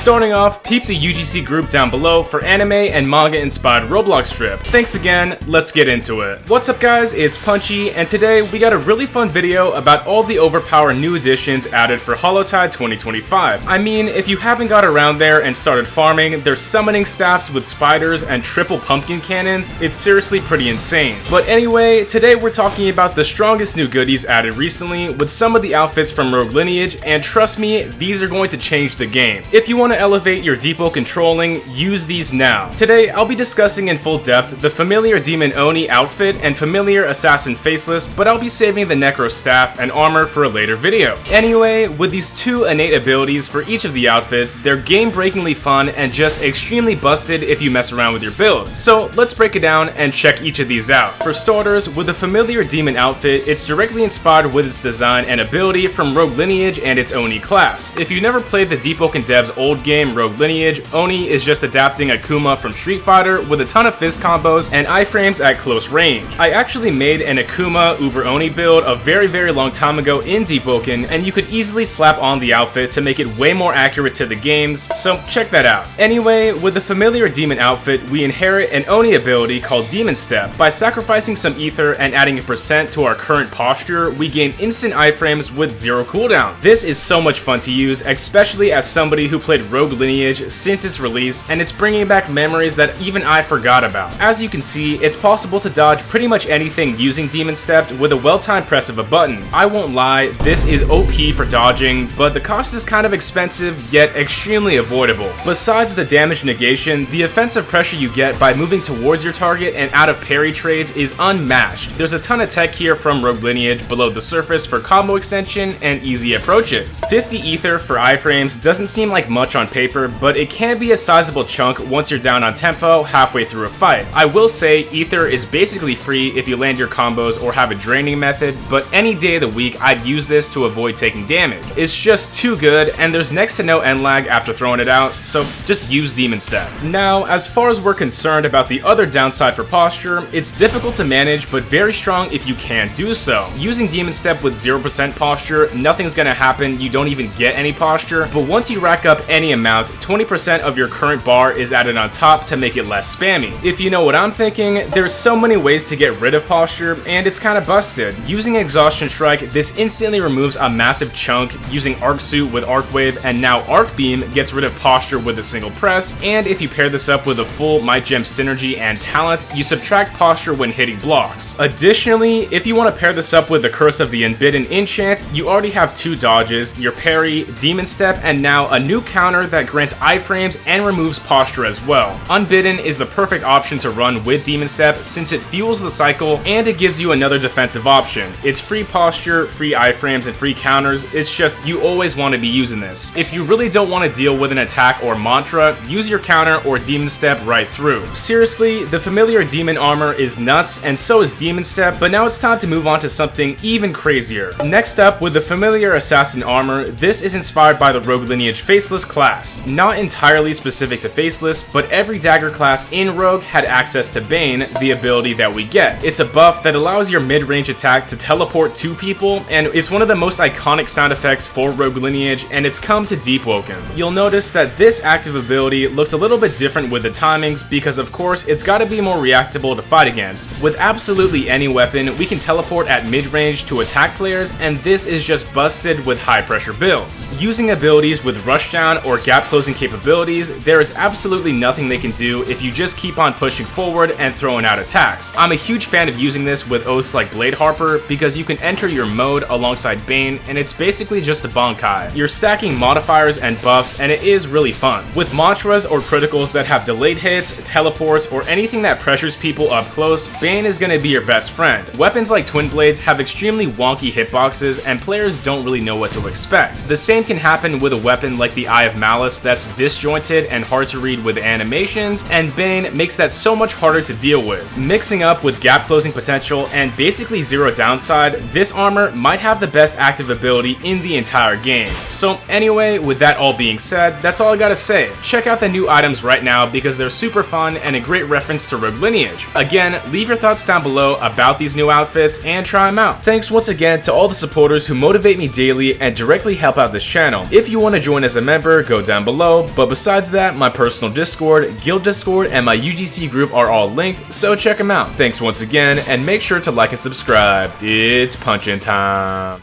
Starting off, peep the UGC group down below for anime and manga inspired Roblox strip. Thanks again, let's get into it. What's up guys, it's Punchy, and today we got a really fun video about all the overpowered new additions added for Holotide 2025. I mean, if you haven't got around there and started farming, there's summoning staffs with spiders and triple pumpkin cannons. It's seriously pretty insane. But anyway, today we're talking about the strongest new goodies added recently with some of the outfits from Rogue Lineage, and trust me, these are going to change the game. If you want to elevate your Deepwoken controlling, use these now. Today, I'll be discussing in full depth the familiar Demon Oni outfit and familiar Assassin Faceless, but I'll be saving the Necro Staff and armor for a later video. Anyway, with these two innate abilities for each of the outfits, they're game-breakingly fun and just extremely busted if you mess around with your build. So let's break it down and check each of these out. For starters, with the familiar Demon outfit, it's directly inspired with its design and ability from Rogue Lineage and its Oni class. If you never played the Deepwoken devs' old game Rogue Lineage, Oni is just adapting Akuma from Street Fighter with a ton of fist combos and iframes at close range. I actually made an Akuma Uber Oni build a very long time ago in Deepwoken, and you could easily slap on the outfit to make it way more accurate to the games, so check that out. Anyway, with the familiar Demon outfit, we inherit an Oni ability called Demon Step. By sacrificing some ether and adding a percent to our current posture, we gain instant iframes with 0 cooldown. This is so much fun to use, especially as somebody who played Rogue Lineage since its release, and it's bringing back memories that even I forgot about. As you can see, it's possible to dodge pretty much anything using Demon Step with a well-timed press of a button. I won't lie, this is OP for dodging, but the cost is kind of expensive, yet extremely avoidable. Besides the damage negation, the offensive pressure you get by moving towards your target and out of parry trades is unmatched. There's a ton of tech here from Rogue Lineage below the surface for combo extension and easy approaches. 50 ether for iframes doesn't seem like much on paper, but it can be a sizable chunk once you're down on tempo halfway through a fight. I will say ether is basically free if you land your combos or have a draining method, but any day of the week I'd use this to avoid taking damage. It's just too good, and there's next to no end lag after throwing it out, so just use Demon Step. Now, as far as we're concerned about the other downside for posture, it's difficult to manage but very strong if you can do so. Using Demon Step with 0% posture, nothing's gonna happen, you don't even get any posture, but once you rack up any amount, 20% of your current bar is added on top to make it less spammy. If you know what I'm thinking, there's so many ways to get rid of posture, and it's kinda busted. Using Exhaustion Strike, this instantly removes a massive chunk. Using Arc Suit with Arc Wave and now Arc Beam gets rid of posture with a single press, and if you pair this up with a full Might Gem synergy and talent, you subtract posture when hitting blocks. Additionally, if you want to pair this up with the Curse of the Unbidden enchant, you already have 2 dodges, your parry, Demon Step, and now a new counter that grants iframes and removes posture as well. Unbidden is the perfect option to run with Demon Step since it fuels the cycle and it gives you another defensive option. It's free posture, free iframes, and free counters. It's just you always want to be using this. If you really don't want to deal with an attack or mantra, use your counter or Demon Step right through. Seriously, the familiar Demon armor is nuts and so is Demon Step, but now it's time to move on to something even crazier. Next up, with the familiar Assassin armor, this is inspired by the Rogue Lineage Faceless class. Not entirely specific to Faceless, but every dagger class in Rogue had access to Bane, the ability that we get. It's a buff that allows your mid-range attack to teleport to people, and it's one of the most iconic sound effects for Rogue Lineage, and it's come to Deepwoken. You'll notice that this active ability looks a little bit different with the timings because of course it's gotta be more reactable to fight against. With absolutely any weapon, we can teleport at mid-range to attack players, and this is just busted with high pressure builds. Using abilities with rushdown or gap closing capabilities, there is absolutely nothing they can do if you just keep on pushing forward and throwing out attacks. I'm a huge fan of using this with oaths like Blade Harper because you can enter your mode alongside Bane and it's basically just a Bankai. You're stacking modifiers and buffs and it is really fun. With mantras or criticals that have delayed hits, teleports, or anything that pressures people up close, Bane is gonna be your best friend. Weapons like Twin Blades have extremely wonky hitboxes and players don't really know what to expect. The same can happen with a weapon like the Eye of Malice that's disjointed and hard to read with animations, and Bane makes that so much harder to deal with. Mixing up with gap closing potential and basically zero downside, this armor might have the best active ability in the entire game. So anyway, with that all being said, that's all I gotta say. Check out the new items right now because they're super fun and a great reference to Rogue Lineage. Again, leave your thoughts down below about these new outfits and try them out. Thanks once again to all the supporters who motivate me daily and directly help out this channel. If you want to join as a member, go code down below, but besides that, my personal Discord, guild Discord, and my UGC group are all linked, so check them out. Thanks once again, and make sure to like and subscribe. It's punchin' time.